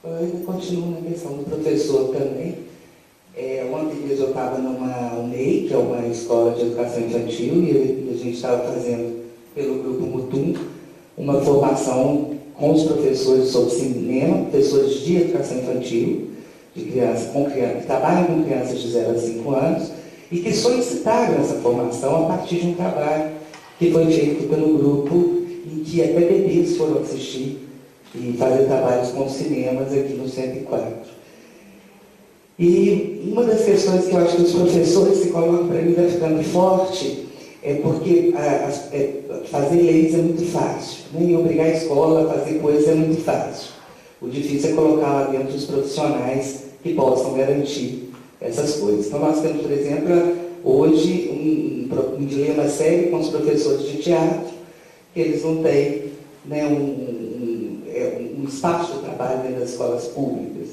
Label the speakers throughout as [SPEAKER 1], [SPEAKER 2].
[SPEAKER 1] Eu ainda continuo na questão do professor também. Ontem mesmo eu estava numa UNEI, que é uma escola de educação infantil, e a gente estava fazendo, pelo grupo Mutum, uma formação com os professores sobre cinema, professores de educação infantil, que trabalham com crianças de 0 a 5 anos, e que solicitaram essa formação a partir de um trabalho que foi feito pelo grupo, em que até bebês foram assistir e fazer trabalhos com cinemas aqui no 104. E uma das questões que eu acho que os professores se colocam para mim vai ficando forte é porque fazer leis é muito fácil, né? E obrigar a escola a fazer coisas é muito fácil. O difícil é colocar lá dentro os profissionais que possam garantir essas coisas. Então nós temos, por exemplo, hoje um dilema sério com os professores de teatro, que eles não têm, né, um espaço de trabalho dentro das escolas públicas.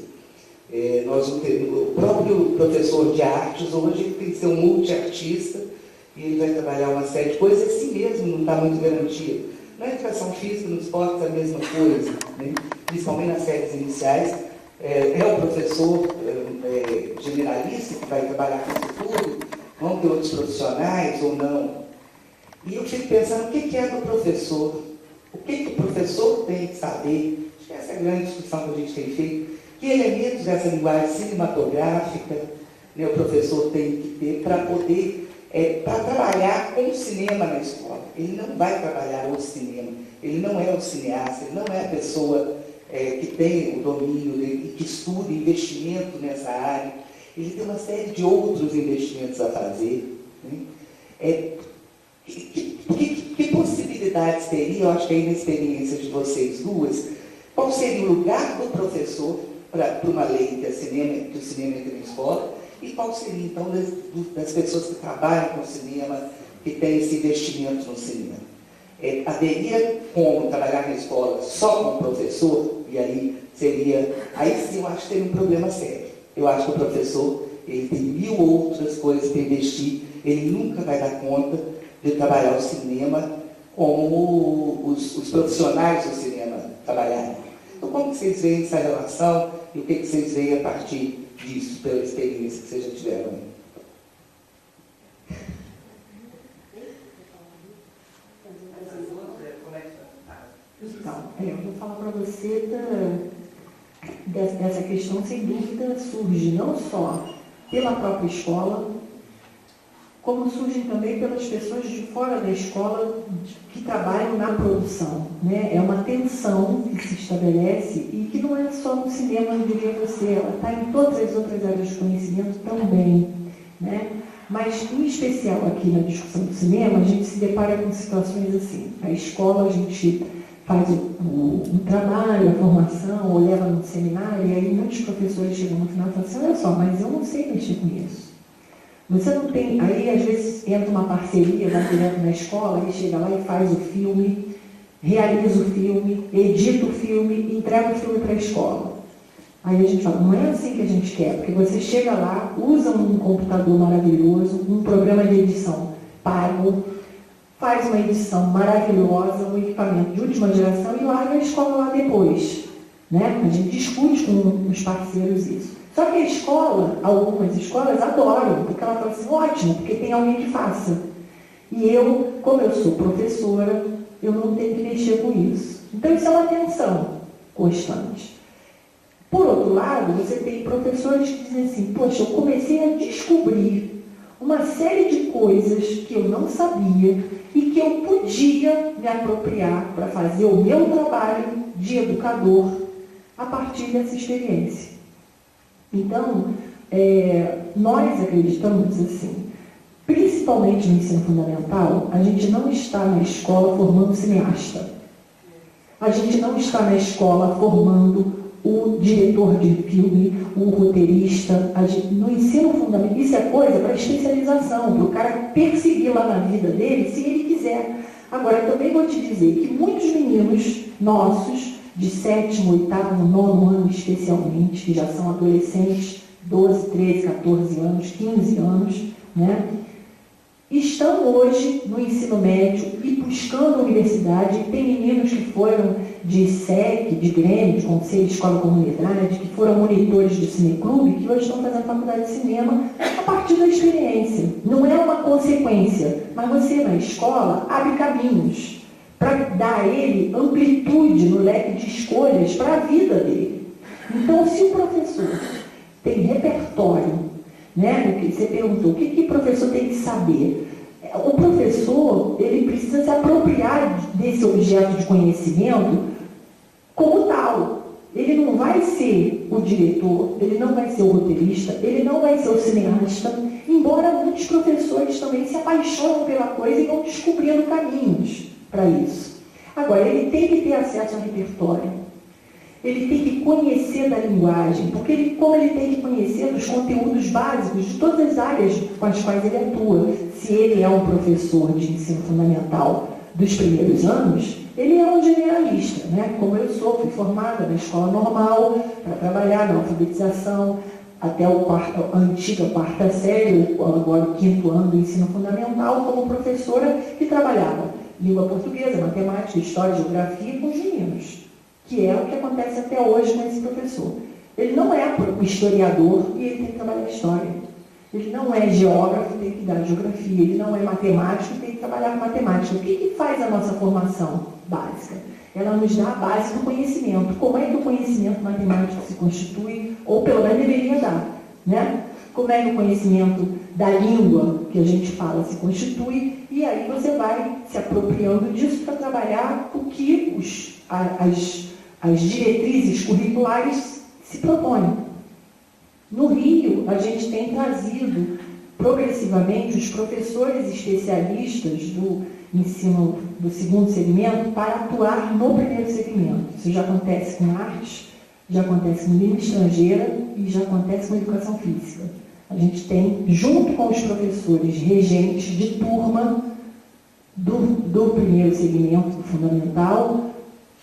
[SPEAKER 1] O próprio professor de artes hoje tem que ser um multiartista e ele vai trabalhar uma série de coisas, assim mesmo não está muito garantido. Na educação física, no esporte, é a mesma coisa, né? Principalmente nas séries iniciais. O professor generalista que vai trabalhar com isso tudo, vão ter outros profissionais ou não. E eu fico pensando, o que é do professor? O que o professor tem que saber? Acho que essa é a grande discussão que a gente tem feito. Que elementos dessa linguagem cinematográfica, né, o professor tem que ter para poder para trabalhar com o cinema na escola. Ele não vai trabalhar o cinema, ele não é o cineasta, ele não é a pessoa que tem o domínio e que estuda investimento nessa área. Ele tem uma série de outros investimentos a fazer. Né? Que possibilidades teria, eu acho que aí na experiência de vocês duas, qual seria o lugar do professor para uma lei que o cinema entra na escola, e qual seria, então, das pessoas que trabalham com o cinema, que têm esse investimento no cinema? Haveria como trabalhar na escola só com o professor, e aí sim eu acho que teria um problema sério. Eu acho que o professor, ele tem 1000 outras coisas para investir, ele nunca vai dar conta de trabalhar o cinema como os profissionais do cinema trabalharem. Então, como que vocês veem essa relação e o que vocês veem a partir disso, pela experiência que vocês já tiveram?
[SPEAKER 2] Então, eu vou falar para você dessa questão, sem dúvida, surge não só pela própria escola, como surgem também pelas pessoas de fora da escola que trabalham na produção. Né? É uma tensão que se estabelece e que não é só no cinema, eu diria você, ela está em todas as outras áreas de conhecimento também. Né? Mas, em especial aqui na discussão do cinema, a gente se depara com situações assim. A escola, a gente faz o trabalho, a formação, ou leva no seminário, e aí muitos professores chegam no final e falam assim, olha só, mas eu não sei mexer com isso. Você não tem, aí às vezes entra uma parceria, vai direto na escola, aí chega lá e faz o filme, realiza o filme, edita o filme e entrega o filme para a escola. Aí a gente fala, não é assim que a gente quer, porque você chega lá, usa um computador maravilhoso, um programa de edição pago, faz uma edição maravilhosa, um equipamento de última geração e larga a escola lá depois. Né? A gente discute com os parceiros isso. Só que a escola, algumas escolas adoram, porque ela fala assim, ótimo, porque tem alguém que faça. E eu, como eu sou professora, eu não tenho que mexer com isso. Então isso é uma tensão constante. Por outro lado, você tem professores que dizem assim, poxa, eu comecei a descobrir uma série de coisas que eu não sabia e que eu podia me apropriar para fazer o meu trabalho de educador a partir dessa experiência. Então, nós acreditamos assim, principalmente no ensino fundamental, a gente não está na escola formando cineasta. A gente não está na escola formando o diretor de filme, o roteirista. No ensino fundamental, isso é coisa para especialização, para o cara perseguir lá na vida dele, se ele quiser. Agora, eu também vou te dizer que muitos meninos nossos, de 7º, 8º, 9º ano especialmente, que já são adolescentes, 12, 13, 14 anos, 15 anos, né, estão hoje no ensino médio e buscando a universidade. Tem meninos que foram de SEC, de Grêmio, de Conselho de Escola Comunidade, que foram monitores do cineclube, que hoje estão fazendo faculdade de cinema a partir da experiência. Não é uma consequência, mas você na escola abre caminhos para dar a ele amplitude no leque de escolhas para a vida dele. Então, se o professor tem repertório, né, o que você perguntou, o que o professor tem que saber? O professor, ele precisa se apropriar desse objeto de conhecimento como tal. Ele não vai ser o diretor, ele não vai ser o roteirista, ele não vai ser o cineasta, embora muitos professores também se apaixonam pela coisa e vão descobrindo caminhos para isso. Agora, ele tem que ter acesso ao repertório. Ele tem que conhecer da linguagem, porque como ele tem que conhecer dos conteúdos básicos de todas as áreas com as quais ele atua. Se ele é um professor de ensino fundamental dos primeiros anos, ele é um generalista, né? Como eu sou, fui formada na escola normal, para trabalhar na alfabetização, até a antiga quarta série, agora o 5º ano do ensino fundamental, como professora que trabalhava língua portuguesa, matemática, história, geografia com os meninos, que é o que acontece até hoje com esse professor. Ele não é historiador e ele tem que trabalhar história. Ele não é geógrafo, tem que dar geografia. Ele não é matemático, tem que trabalhar com matemática. O que faz a nossa formação básica? Ela nos dá a base do conhecimento. Como é que o conhecimento matemático se constitui, ou pelo menos deveria dar, né? Como é que o conhecimento da língua que a gente fala se constitui, e aí você vai se apropriando disso para trabalhar o que as diretrizes curriculares se propõem. No Rio, a gente tem trazido progressivamente os professores especialistas do ensino do 2º segmento para atuar no 1º segmento. Isso já acontece com artes, já acontece com língua estrangeira e já acontece com educação física. A gente tem, junto com os professores regentes de turma do 1º segmento do fundamental,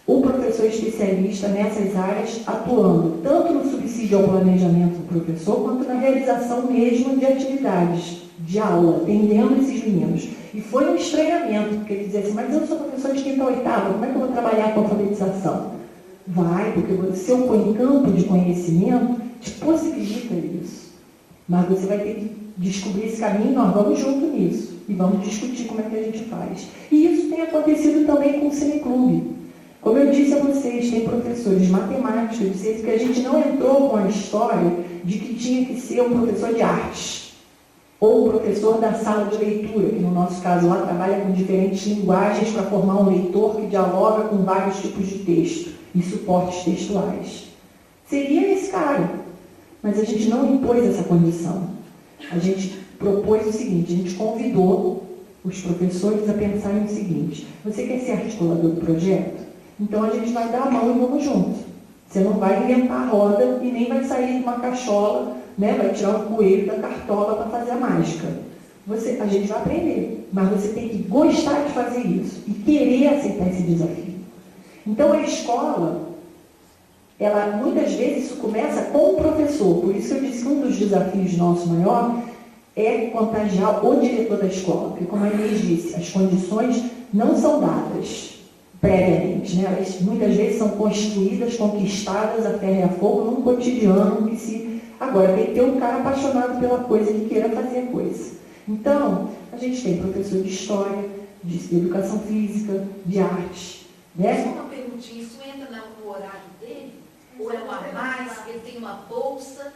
[SPEAKER 2] o professor especialista nessas áreas atuando tanto no subsídio ao planejamento do professor, quanto na realização mesmo de atividades de aula, atendendo esses meninos. E foi um estranhamento, porque ele dizia assim, mas eu sou professor de 5ª a 8ª, como é que eu vou trabalhar com alfabetização? Vai, porque o seu campo de conhecimento te possibilita isso. Mas você vai ter que descobrir esse caminho, nós vamos junto nisso. E vamos discutir como é que a gente faz. E isso tem acontecido também com o cineclube. Como eu disse a vocês, tem professores de matemática, de ciência, que a gente não entrou com a história de que tinha que ser um professor de artes. Ou um professor da sala de leitura, que no nosso caso lá trabalha com diferentes linguagens para formar um leitor que dialoga com vários tipos de texto e suportes textuais. Seria esse cara. Mas a gente não impôs essa condição. A gente propôs o seguinte, a gente convidou os professores a pensarem o seguinte, você quer ser articulador do projeto? Então a gente vai dar a mão e vamos junto. Você não vai inventar a roda e nem vai sair de uma cachola, né, vai tirar um coelho da cartola para fazer a mágica. A gente vai aprender, mas você tem que gostar de fazer isso e querer aceitar esse desafio. Então a escola, muitas vezes isso começa com o professor, por isso que eu disse que um dos desafios nosso maior é contagiar o diretor da escola, porque como a Inês disse, as condições não são dadas previamente, né? Elas muitas vezes são construídas, conquistadas a ferro e a fogo num cotidiano que se... Agora, tem que ter um cara apaixonado pela coisa, que queira fazer a coisa. Então, a gente tem professor de história, de educação física, de arte, né?
[SPEAKER 3] Só uma perguntinha, isso entra no horário dele? Ou é um a mais? Ele tem uma bolsa?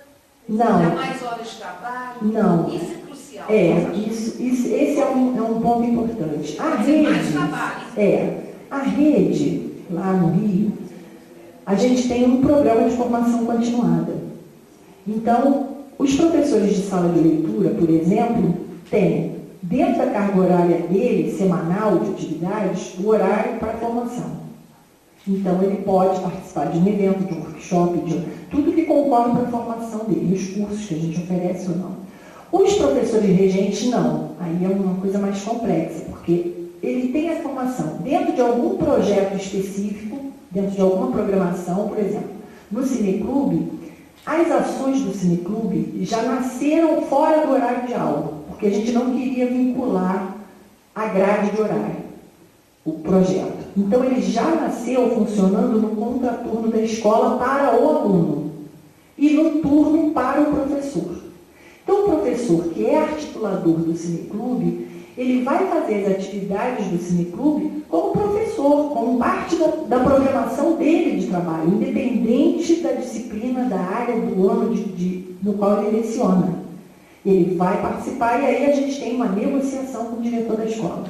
[SPEAKER 2] Não.
[SPEAKER 3] É mais horas de trabalho?
[SPEAKER 2] Não.
[SPEAKER 3] Isso é crucial.
[SPEAKER 2] Esse é um ponto importante. A
[SPEAKER 3] mais
[SPEAKER 2] rede,
[SPEAKER 3] trabalho.
[SPEAKER 2] A rede, lá no Rio, a gente tem um programa de formação continuada. Então, os professores de sala de leitura, por exemplo, têm, dentro da carga horária dele, semanal de atividades, o horário para a formação. Então, ele pode participar de um evento, de um workshop, tudo que concorre para a formação dele, os cursos que a gente oferece ou não. Os professores regentes, não. Aí é uma coisa mais complexa, porque ele tem a formação dentro de algum projeto específico, dentro de alguma programação, por exemplo, no cineclube, as ações do cineclube já nasceram fora do horário de aula, porque a gente não queria vincular a grade de horário, o projeto. Então, ele já nasceu funcionando no contraturno da escola para o aluno e no turno para o professor. Então, o professor, que é articulador do cineclube, ele vai fazer as atividades do cineclube como professor, como parte da programação dele de trabalho, independente da disciplina, da área, do ano no qual ele leciona. Ele vai participar e aí a gente tem uma negociação com o diretor da escola.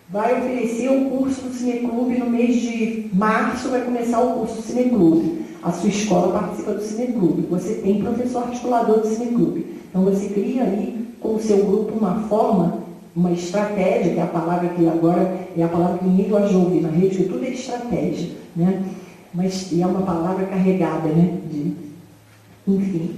[SPEAKER 2] Vai oferecer o curso do cineclube no mês de março, vai começar o curso do cineclube. A sua escola participa do cineclube. Você tem professor articulador do cineclube. Então, você cria aí com o seu grupo uma forma, uma estratégia, que é a palavra que agora é a palavra que ninguém gosta de ouvir na rede, que tudo é estratégia, né? Mas é uma palavra carregada, né? Enfim,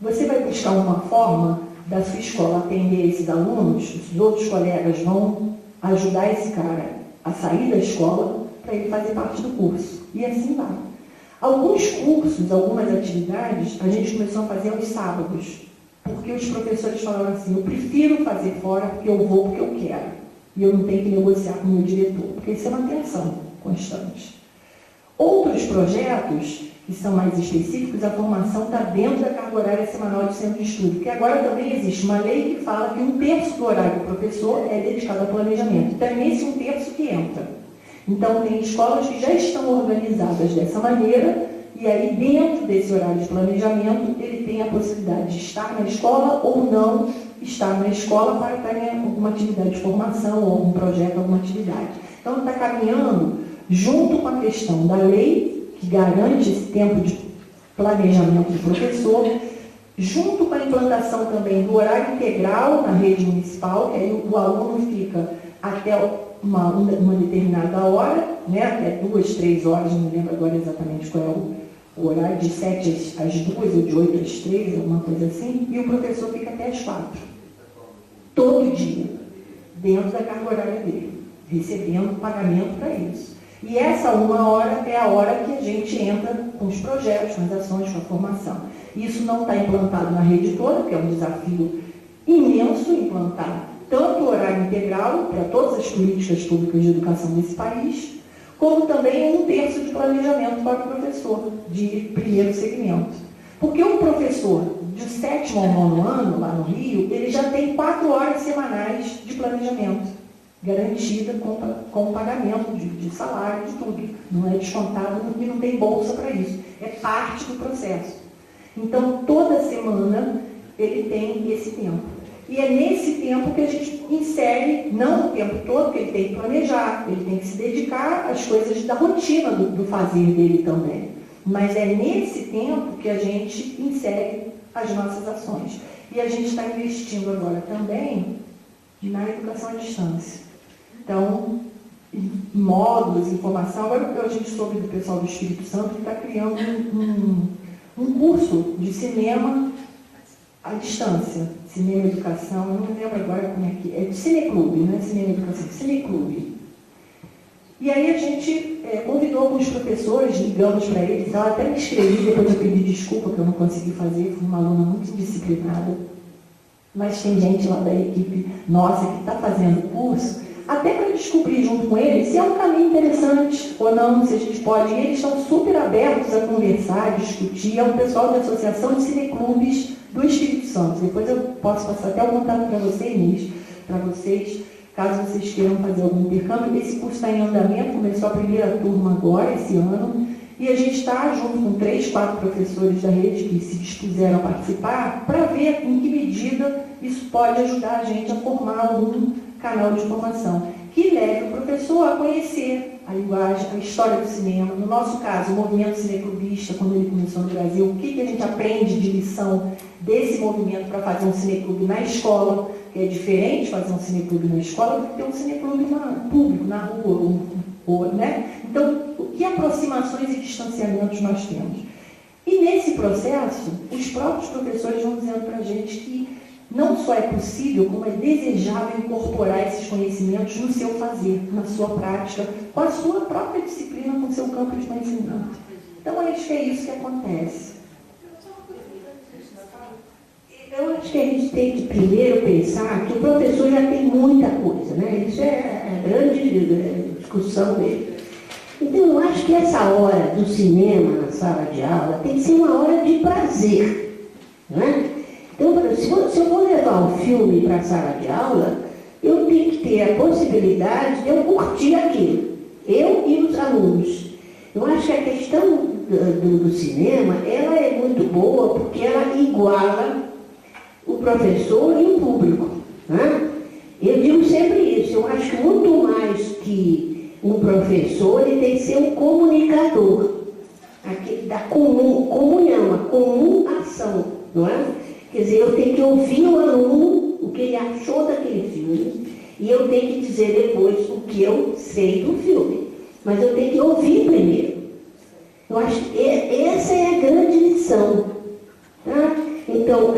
[SPEAKER 2] você vai buscar uma forma da sua escola atender esses alunos, os outros colegas vão ajudar esse cara a sair da escola para ele fazer parte do curso. E assim vai. Alguns cursos, algumas atividades, a gente começou a fazer aos sábados, porque os professores falaram assim, eu prefiro fazer fora porque eu vou porque eu quero. E eu não tenho que negociar com o meu diretor, porque isso é uma tensão constante. Outros projetos, que são mais específicos, a formação está dentro da carga horária semanal do centro de estudo, porque agora também existe uma lei que fala que 1/3 do horário do professor é dedicado ao planejamento. Então é nesse 1/3 que entra. Então tem escolas que já estão organizadas dessa maneira, e aí dentro desse horário de planejamento ele tem a possibilidade de estar na escola ou não estar na escola para estar em alguma atividade de formação, ou algum projeto, alguma atividade. Então está caminhando junto com a questão da lei, que garante esse tempo de planejamento do professor, junto com a implantação também do horário integral na rede municipal, que aí o aluno fica até uma determinada hora, né, até 2, 3 horas, não me lembro agora exatamente qual é o horário, de 7 às 2 ou de 8 às 3, alguma coisa assim, e o professor fica até às 4, todo dia, dentro da carga horária dele, recebendo pagamento para isso. E essa 1 hora é a hora que a gente entra com os projetos, com as ações, com a formação. Isso não está implantado na rede toda, que é um desafio imenso implantar tanto o horário integral para todas as políticas públicas de educação desse país, como também 1/3 de planejamento para o professor de primeiro segmento. Porque um professor de 7º ao 9º ano, lá no Rio, ele já tem 4 horas semanais de planejamento, garantida com pagamento de salário, de tudo. Não é descontado e não tem bolsa para isso. É parte do processo. Então, toda semana ele tem esse tempo. E é nesse tempo que a gente insere, não o tempo todo, porque ele tem que planejar, ele tem que se dedicar às coisas da rotina do fazer dele também. Mas é nesse tempo que a gente insere as nossas ações. E a gente está investindo agora também na educação à distância. Então, módulos, informação. Agora a gente soube do pessoal do Espírito Santo que está criando um curso de cinema à distância. Cinema e educação, eu não me lembro agora como é que é. É de cineclube, não é cinema e educação, cineclube. E aí a gente convidou alguns professores, ligamos para eles, eu até me inscrevi, depois eu pedi desculpa que eu não consegui fazer, fui uma aluna muito indisciplinada. Mas tem gente lá da equipe nossa que está fazendo o curso, até para descobrir junto com eles se é um caminho interessante ou não, se a gente pode. E eles estão super abertos a conversar, a discutir. É um pessoal da Associação de Cineclubes do Espírito Santo. Depois eu posso passar até o contato para você, Inês, para vocês, caso vocês queiram fazer algum intercâmbio. Esse curso está em andamento, começou a primeira turma agora, esse ano, e a gente está junto com 3, 4 professores da rede que se dispuseram a participar, para ver em que medida isso pode ajudar a gente a formar algum canal de formação, que leve o professor a conhecer a linguagem, a história do cinema. No nosso caso, o movimento cineclubista, quando ele começou no Brasil, o que a gente aprende de lição desse movimento para fazer um cineclube na escola, que é diferente fazer um cineclube na escola do que ter um cineclube público, na rua, né? Então, que aproximações e distanciamentos nós temos? E nesse processo, os próprios professores vão dizendo para a gente que não só é possível, como é desejável incorporar esses conhecimentos no seu fazer, na sua prática, com a sua própria disciplina, com o seu campo de conhecimento. Então, acho que é isso que acontece.
[SPEAKER 4] Eu acho que a gente tem que primeiro pensar que o professor já tem muita coisa, né? Isso é a grande discussão dele. Então, eu acho que essa hora do cinema na sala de aula tem que ser uma hora de prazer, né? Então, se eu vou levar um filme para a sala de aula, eu tenho que ter a possibilidade de eu curtir aquilo, eu e os alunos. Eu acho que a questão do cinema, ela é muito boa porque ela iguala o professor e o público, né? Eu digo sempre isso, eu acho que muito mais que um professor, ele tem que ser um comunicador, aquele da comunhão, a comum ação, não é? Quer dizer, eu tenho que ouvir o aluno, o que ele achou daquele filme, e eu tenho que dizer depois o que eu sei do filme. Mas eu tenho que ouvir primeiro. Eu acho que essa é a grande lição. Tá? Então,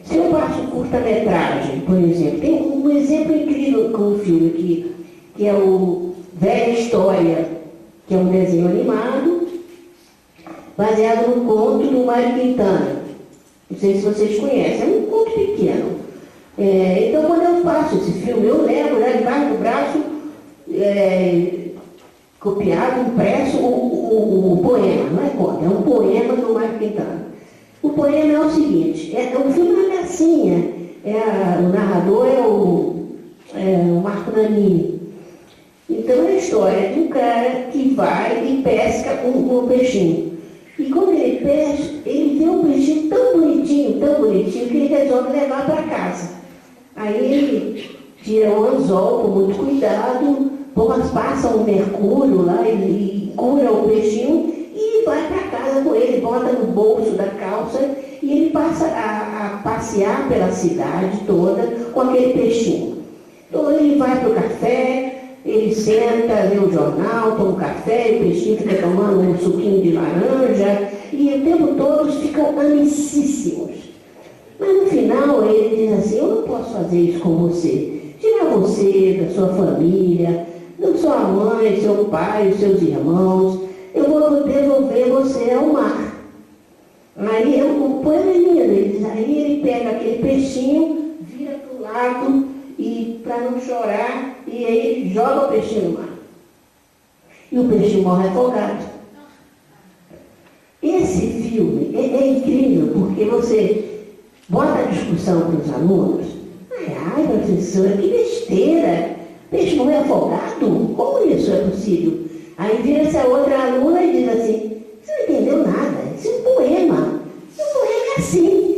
[SPEAKER 4] se eu faço curta-metragem, por exemplo, tem um exemplo incrível com o filme aqui, que é o Velha História, que é um desenho animado, baseado no conto do Mário Quintana. Não sei se vocês conhecem, é um conto pequeno. Então, quando eu faço esse filme, eu levo debaixo do braço, copiado, impresso, o poema, não é conto, é um poema do Mário Quintana. O poema é o seguinte, o filme é uma gracinha, o narrador é o Marco Nanini. Então, é a história de um cara que vai e pesca um peixinho. E quando ele pesca, ele vê um peixinho tão bonitinho, que ele resolve levar para casa. Aí ele tira o anzol com muito cuidado, passa um mercúrio lá, ele cura o peixinho e vai para casa com ele, bota no bolso da calça e ele passa a passear pela cidade toda com aquele peixinho. Então ele vai para o café, ele senta, lê o jornal, toma um café, o peixinho fica tomando um suquinho de laranja e o tempo todo eles ficam amicíssimos. Mas no final ele diz assim, eu não posso fazer isso com você. Tirar você da sua família, da sua mãe, seu pai, os seus irmãos, eu vou devolver você ao mar. Aí o poema é lindo, ele diz, aí ele pega aquele peixinho, vira para o lado e para não chorar, e aí ele joga o peixinho no mar. E o peixe morre afogado. Esse filme é incrível, porque você bota a discussão para os alunos. Ai, professora, que besteira! Peixe morrer afogado? Como isso é possível? Aí vira essa outra aluna e diz assim, você não entendeu nada, isso é um poema. Um poema é assim.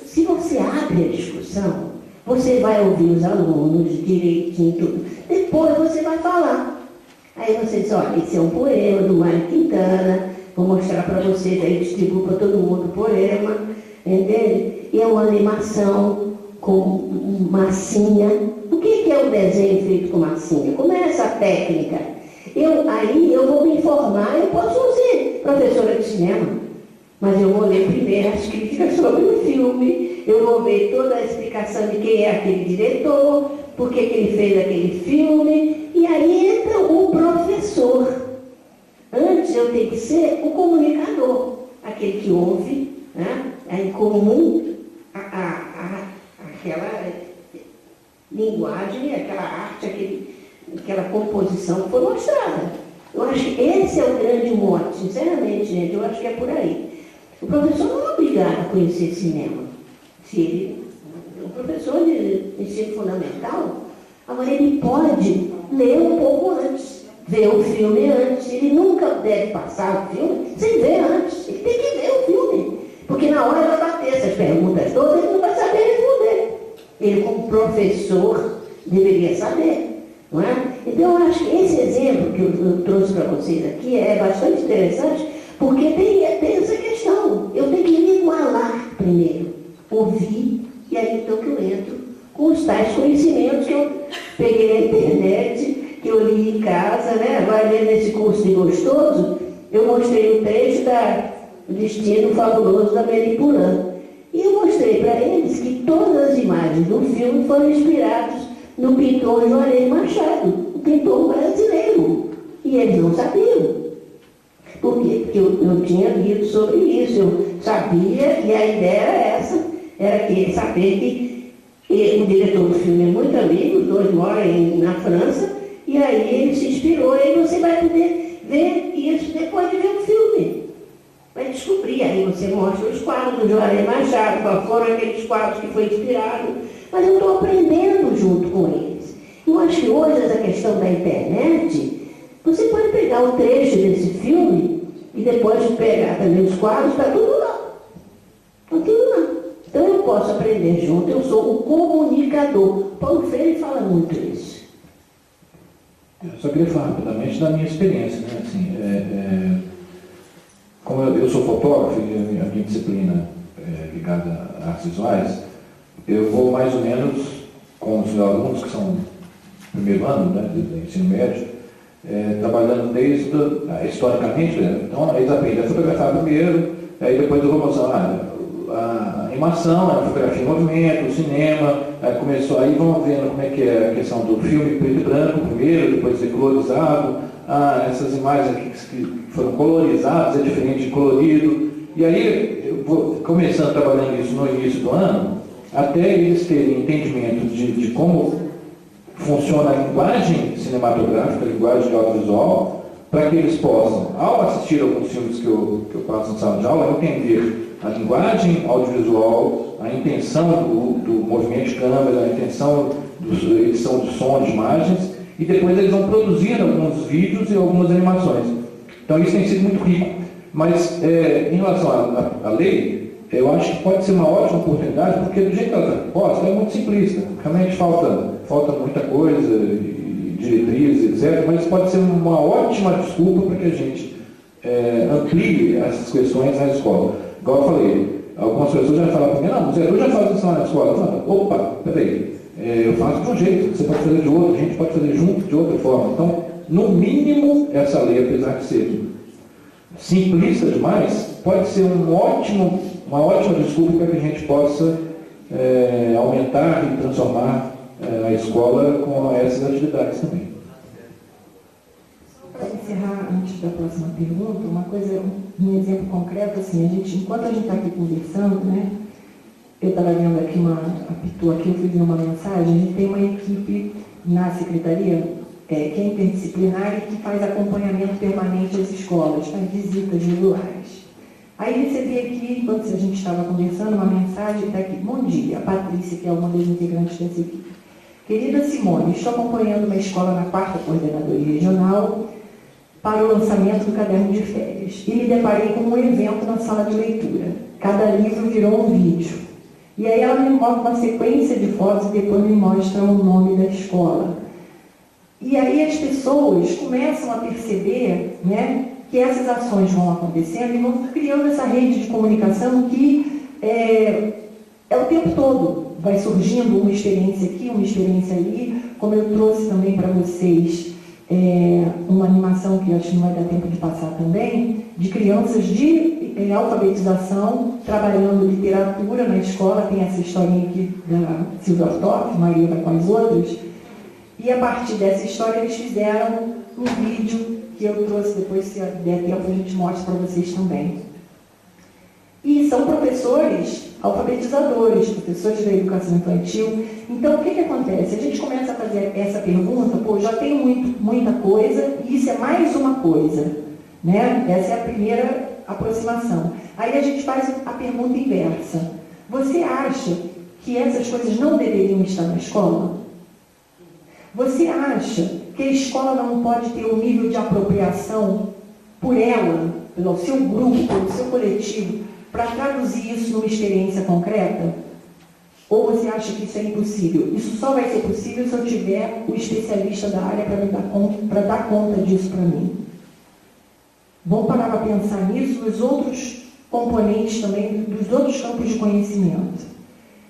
[SPEAKER 4] Se você abre a discussão, você vai ouvir os alunos direitinho, tudo. Depois você vai falar. Aí você diz, olha, esse é um poema do Mário Quintana, vou mostrar para vocês, aí distribuo para todo mundo o poema, entende? E é uma animação com massinha. O que é o desenho feito com massinha? Como é essa técnica? Aí eu vou me informar, eu posso ser professora de cinema, mas eu vou ler primeiro as críticas sobre o filme, eu vou ver toda a explicação de quem é aquele diretor, por que ele fez aquele filme, e aí entra o professor. Antes eu tenho que ser o comunicador, aquele que ouve, né? É em comum aquela linguagem, aquela arte, aquela composição que foi mostrada. Eu acho que esse é o grande mote, sinceramente, gente, eu acho que é por aí. O professor não é obrigado a conhecer cinema. O professor de ensino fundamental, agora ele pode ler um pouco antes, ver o filme antes. Ele nunca deve passar o filme sem ver antes. Ele tem que ver o filme. Porque na hora de bater essas perguntas todas, ele não vai saber responder. Ele, como professor, deveria saber. Não é? Então, eu acho que esse exemplo que eu trouxe para vocês aqui é bastante interessante, porque tem essa questão. Eu tenho que me igualar primeiro, ouvir, e aí então que eu entro com os tais conhecimentos que eu peguei na internet, que eu li em casa, né? Agora, nesse curso de gostoso, eu mostrei o trecho do Destino Fabuloso da Melipurã. E eu mostrei para eles que todas as imagens do filme foram inspiradas no pintor Juarez Machado, o pintor brasileiro. E eles não sabiam. Por quê? Porque eu tinha lido sobre isso, eu sabia, e a ideia era essa, era saber que o diretor do filme é muito amigo, os dois moram na França, E aí ele se inspirou, e você vai poder ver isso depois de ver o filme. Vai descobrir, aí você mostra os quadros do Juarez Machado, qual foram aqueles quadros que foi inspirado, mas eu estou aprendendo junto com eles. Eu acho que hoje essa questão da internet, você pode pegar um trecho desse filme e depois pegar também os quadros, está tudo lá. Está tudo lá. Então eu posso aprender junto, eu sou o comunicador. Paulo Freire fala muito isso.
[SPEAKER 5] Eu só queria falar rapidamente da minha experiência, né? Assim, como eu sou fotógrafo e a minha disciplina é ligada a artes visuais, eu vou mais ou menos com os alunos que são primeiro ano, né, de ensino médio, trabalhando desde, historicamente, né? Então eles aprendem a fotografar primeiro, aí depois eu vou mostrar a animação, a fotografia em movimento, o cinema, aí vão vendo como é que é a questão do filme preto e branco primeiro, depois ser colorizado, essas imagens aqui que foram colorizadas, é diferente de colorido, e aí eu vou começando trabalhando isso no início do ano, até eles terem entendimento de como funciona a linguagem cinematográfica, a linguagem de audiovisual, para que eles possam, ao assistir alguns filmes que eu passo na sala de aula, entender a linguagem audiovisual, a intenção do movimento de câmera, a intenção da edição de som, de imagens, e depois eles vão produzindo alguns vídeos e algumas animações. Então isso tem sido muito rico. Mas em relação à lei, eu acho que pode ser uma ótima oportunidade, porque do jeito que ela está posta, é muito simplista. Realmente falta muita coisa, diretrizes, etc. Mas pode ser uma ótima desculpa para que a gente amplie essas questões na escola. Igual eu falei, algumas pessoas já falaram para mim, não, o Zé, eu já faço isso lá na escola. Eu falo, opa, peraí, eu faço de um jeito, você pode fazer de outro, a gente pode fazer junto de outra forma. Então, no mínimo, essa lei, apesar de ser simplista demais, pode ser uma ótima desculpa para que a gente possa aumentar e transformar a escola com essas atividades também.
[SPEAKER 2] Para encerrar, antes da próxima pergunta, uma coisa, um exemplo concreto, assim, enquanto a gente está aqui conversando, né, eu estava vendo aqui apitou aqui, eu fui ver uma mensagem, a gente tem uma equipe na secretaria que é interdisciplinar e que faz acompanhamento permanente às escolas, faz visitas regulares. Aí recebi aqui, enquanto a gente estava conversando, uma mensagem que está aqui. Bom dia, a Patrícia, que é uma das integrantes dessa equipe. Querida Simone, estou acompanhando uma escola na 4ª Coordenadoria Regional para o lançamento do caderno de férias e me deparei com um evento na sala de leitura. Cada livro virou um vídeo. E aí ela me mostra uma sequência de fotos e depois me mostra o nome da escola. E aí as pessoas começam a perceber, né, que essas ações vão acontecendo e vão criando essa rede de comunicação que é o tempo todo. Vai surgindo uma experiência aqui, uma experiência ali, como eu trouxe também para vocês uma animação que eu acho que não vai dar tempo de passar também, de crianças de alfabetização, trabalhando literatura na escola, tem essa historinha aqui da Silvia Ortoff, Maria vai com as outras, e a partir dessa história eles fizeram um vídeo que eu trouxe depois, se der tempo a gente mostra para vocês também. E são professores alfabetizadores, professores da educação infantil. Então, o que acontece? A gente começa a fazer essa pergunta, já tenho muita coisa, e isso é mais uma coisa, né? Essa é a primeira aproximação. Aí a gente faz a pergunta inversa. Você acha que essas coisas não deveriam estar na escola? Você acha que a escola não pode ter um nível de apropriação por ela, pelo seu grupo, pelo seu coletivo, para traduzir isso numa experiência concreta? Ou você acha que isso é impossível? Isso só vai ser possível se eu tiver o especialista da área para dar conta disso para mim. Vamos parar para pensar nisso, nos outros componentes também, dos outros campos de conhecimento.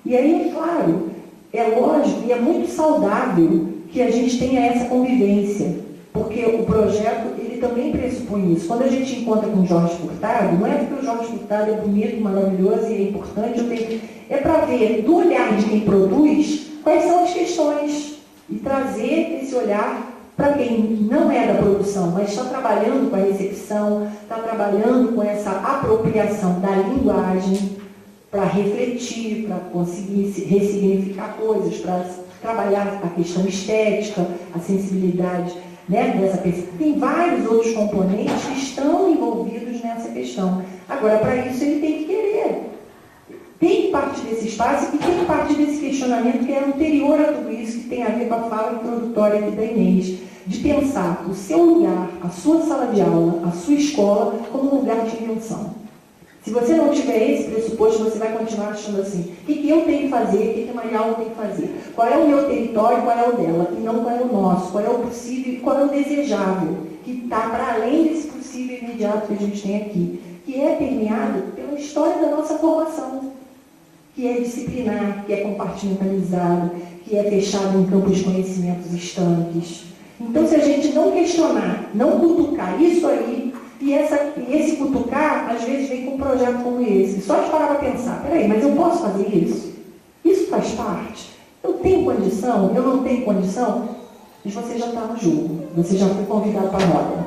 [SPEAKER 2] E aí, é claro, é lógico e é muito saudável que a gente tenha essa convivência, porque o projeto, ele também pressupõe isso. Quando a gente encontra com o Jorge Furtado, não é porque o Jorge Furtado é bonito, maravilhoso e é importante, é para ver, do olhar de quem produz, quais são as questões e trazer esse olhar para quem não é da produção, mas está trabalhando com a recepção, está trabalhando com essa apropriação da linguagem para refletir, para conseguir ressignificar coisas, para trabalhar a questão estética, a sensibilidade, né, dessa pessoa. Tem vários outros componentes que estão envolvidos nessa questão. Agora, para isso, ele tem que querer. Tem que partir desse espaço e tem que partir desse questionamento que é anterior a tudo isso, que tem a ver com a fala introdutória aqui da Inês, de pensar o seu lugar, a sua sala de aula, a sua escola, como um lugar de invenção. Se você não tiver esse pressuposto, você vai continuar achando assim, o que eu tenho que fazer, o que a Maria Aula tem que fazer, qual é o meu território, qual é o dela, e não qual é o nosso, qual é o possível e qual é o desejável, que está para além desse possível imediato que a gente tem aqui, que é permeado pela história da nossa formação, que é disciplinar, que é compartimentalizado, que é fechado em campos de conhecimentos estanques. Então, se a gente não questionar, não cutucar isso aí, e esse cutucar, às vezes, vem com um projeto como esse. Só de parar para pensar, peraí, mas eu posso fazer isso? Isso faz parte? Eu tenho condição? Eu não tenho condição? Mas você já está no jogo, você já foi convidado para a roda.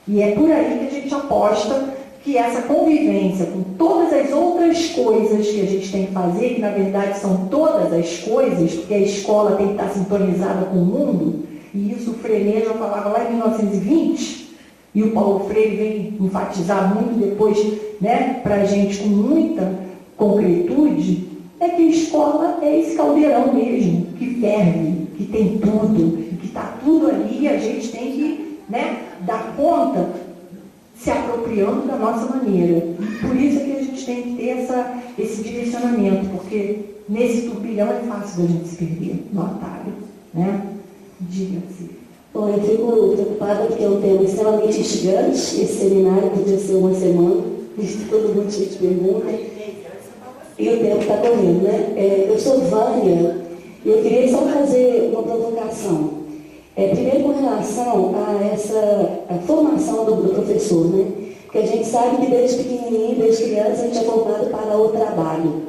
[SPEAKER 2] E é por aí que a gente aposta que essa convivência com todas as outras coisas que a gente tem que fazer, que na verdade são todas as coisas, porque a escola tem que estar sintonizada com o mundo, e isso o Freire já falava lá em 1920, e o Paulo Freire vem enfatizar muito depois, né, para a gente com muita concretude, é que a escola é esse caldeirão mesmo, que ferve, que tem tudo, que está tudo ali, e a gente tem que, né, dar conta se apropriando da nossa maneira. Por isso é que a gente tem que ter esse direcionamento, porque nesse turbilhão é fácil da gente se perder no atalho, né? Diga-se.
[SPEAKER 6] Bom, eu fico preocupada porque é um tema extremamente instigante. Esse seminário podia ser uma semana, visto todo mundo cheio de perguntas. E o tempo está correndo, né? Eu sou Vânia e eu queria só fazer uma provocação. Primeiro, com relação a formação do professor, né? Porque a gente sabe que desde pequenininho, desde criança, a gente é formado para o trabalho.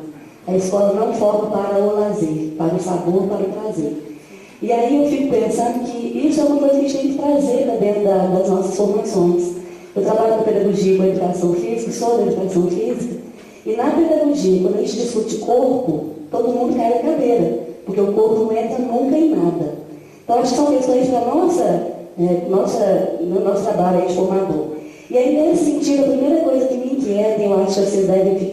[SPEAKER 6] A escola não forma para o lazer, para o sabor, para o prazer. E aí eu fico pensando que isso é uma coisa que a gente tem que trazer para dentro das nossas formações. Eu trabalho com pedagogia e com educação física, sou da educação física, e na pedagogia, quando a gente discute corpo, todo mundo cai na cadeira, porque o corpo não entra nunca em nada. Então, acho que são questões para no nosso trabalho aí de formador. E aí, nesse sentido, a primeira coisa que me inquieta, e eu acho que vocês devem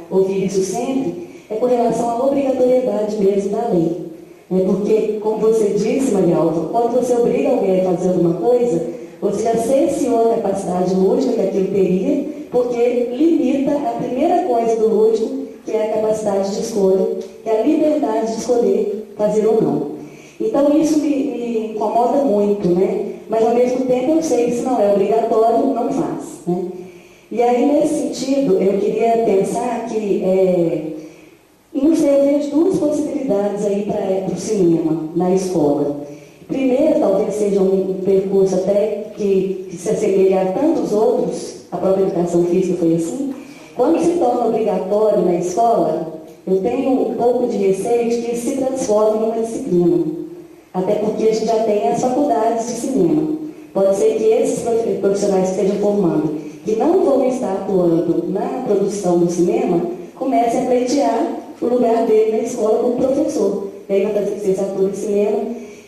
[SPEAKER 6] ouvir isso sempre, é com relação à obrigatoriedade mesmo da lei. Porque, como você disse, Maria Alva, quando você obriga alguém a fazer alguma coisa, você já cerceou a capacidade lúdica que aquilo teria, porque limita a primeira coisa do lúdico, que é a capacidade de escolha, que é a liberdade de escolher fazer ou não. Então, isso me incomoda muito, né? Mas, ao mesmo tempo, eu sei que se não é obrigatório, não faz, né? E aí, nesse sentido, eu queria pensar que, não sei, eu vejo duas possibilidades aí para o cinema na escola. Primeiro, talvez seja um percurso até que se assemelhe a tantos outros, a própria educação física foi assim. Quando se torna obrigatório na escola, eu tenho um pouco de receio de que isso se transforme numa disciplina. Até porque a gente já tem as faculdades de cinema. Pode ser que esses profissionais que estejam formando, que não vão estar atuando na produção do cinema, comecem a pleitear o lugar dele na escola como professor. E aí vai fazer licenciatura em cinema.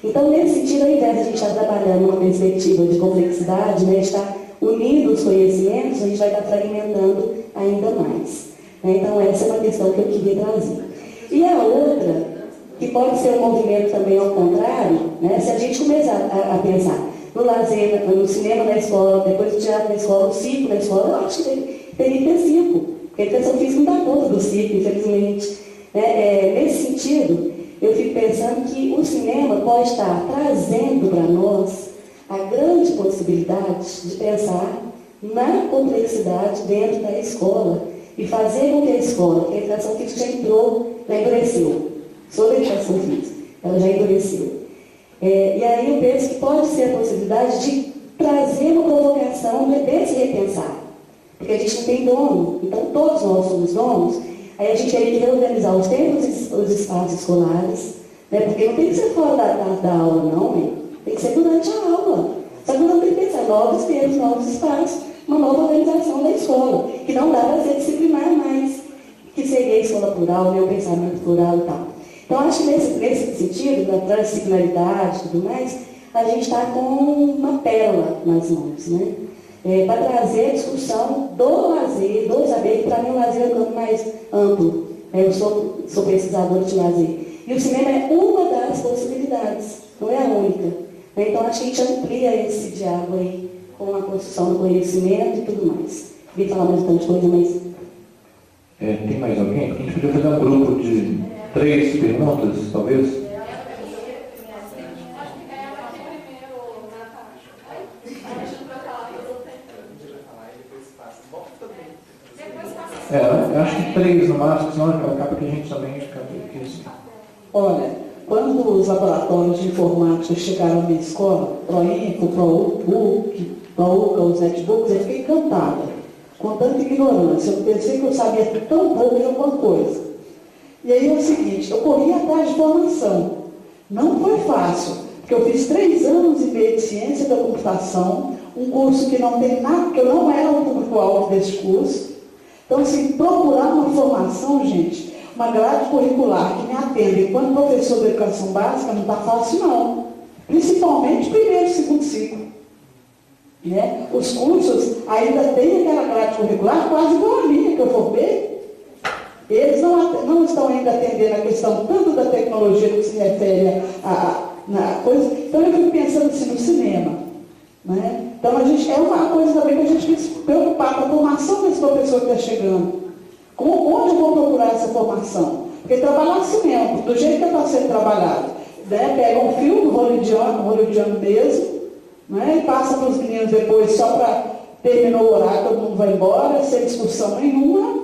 [SPEAKER 6] Então, nesse sentido, ao invés de a gente estar trabalhando numa perspectiva de complexidade, né, estar unindo os conhecimentos, a gente vai estar fragmentando ainda mais. Então, essa é uma questão que eu queria trazer. E a outra, que pode ser um movimento também ao contrário, né? Se a gente começar a pensar no lazer, no cinema na escola, depois do teatro na escola, no circo na escola, eu acho que teria que ter circo, porque a educação física não dá conta do circo, infelizmente. Nesse sentido, eu fico pensando que o cinema pode estar trazendo para nós a grande possibilidade de pensar na complexidade dentro da escola e fazer com que a escola, que a educação física já entrou, já endureceu. Sobre a educação física, ela já endureceu. E aí eu penso que pode ser a possibilidade de trazer uma provocação desse repensar. Porque a gente não tem dono, então todos nós somos donos, aí a gente teria que reorganizar os tempos e os espaços escolares, né? Porque não tem que ser fora da aula, não, né? Tem que ser durante a aula. Só que nós temos que pensar novos tempos, novos espaços, uma nova organização da escola, que não dá para ser disciplinar mais, que seria a escola plural, né? O pensamento plural e tal. Então, acho que nesse sentido, da transdisciplinaridade e tudo mais, a gente está com uma pérola nas mãos, né? Para trazer a discussão do lazer, do saber, que para mim o lazer é um campo mais amplo. Eu sou pesquisadora de lazer. E o cinema é uma das possibilidades, não é a única. Então, acho que a gente amplia esse diálogo aí com a construção do conhecimento e tudo mais. Queria falar mais um tanto de coisa, mas...
[SPEAKER 5] Tem mais alguém? Porque a gente podia fazer um grupo de 3 perguntas, talvez. Eu acho que 3 no máximo, senão acaba que a gente também fica assim.
[SPEAKER 2] Olha, quando os laboratórios de informática chegaram na minha escola, ProInfo, ProUca, os netbooks, eu fiquei encantada, com tanta ignorância. Eu pensei que eu sabia tão pouco de alguma coisa. E aí é o seguinte, eu corri atrás de formação. Não foi fácil, porque eu fiz 3 anos e meio de ciência da computação, um curso que não tem nada, que eu não era o público-alvo desse curso. Então, assim, procurar uma formação, gente, uma grade curricular que me atenda enquanto professor de educação básica não está fácil, não. Principalmente primeiro e segundo ciclo. Né? Os cursos ainda têm aquela grade curricular quase igual a minha que eu formei. Eles não estão ainda atendendo a questão tanto da tecnologia que se refere na coisa. Então, eu fico pensando assim no cinema. Né? Então, a gente, é uma coisa também que a gente tem que se preocupar com a formação desse professor que está chegando. Onde eu vou procurar essa formação? Porque trabalhar cinema, do jeito que está sendo trabalhado, né? Pega um filme hollywoodiano mesmo, né? E passa para os meninos depois só para terminar o horário, todo mundo vai embora, sem discussão nenhuma.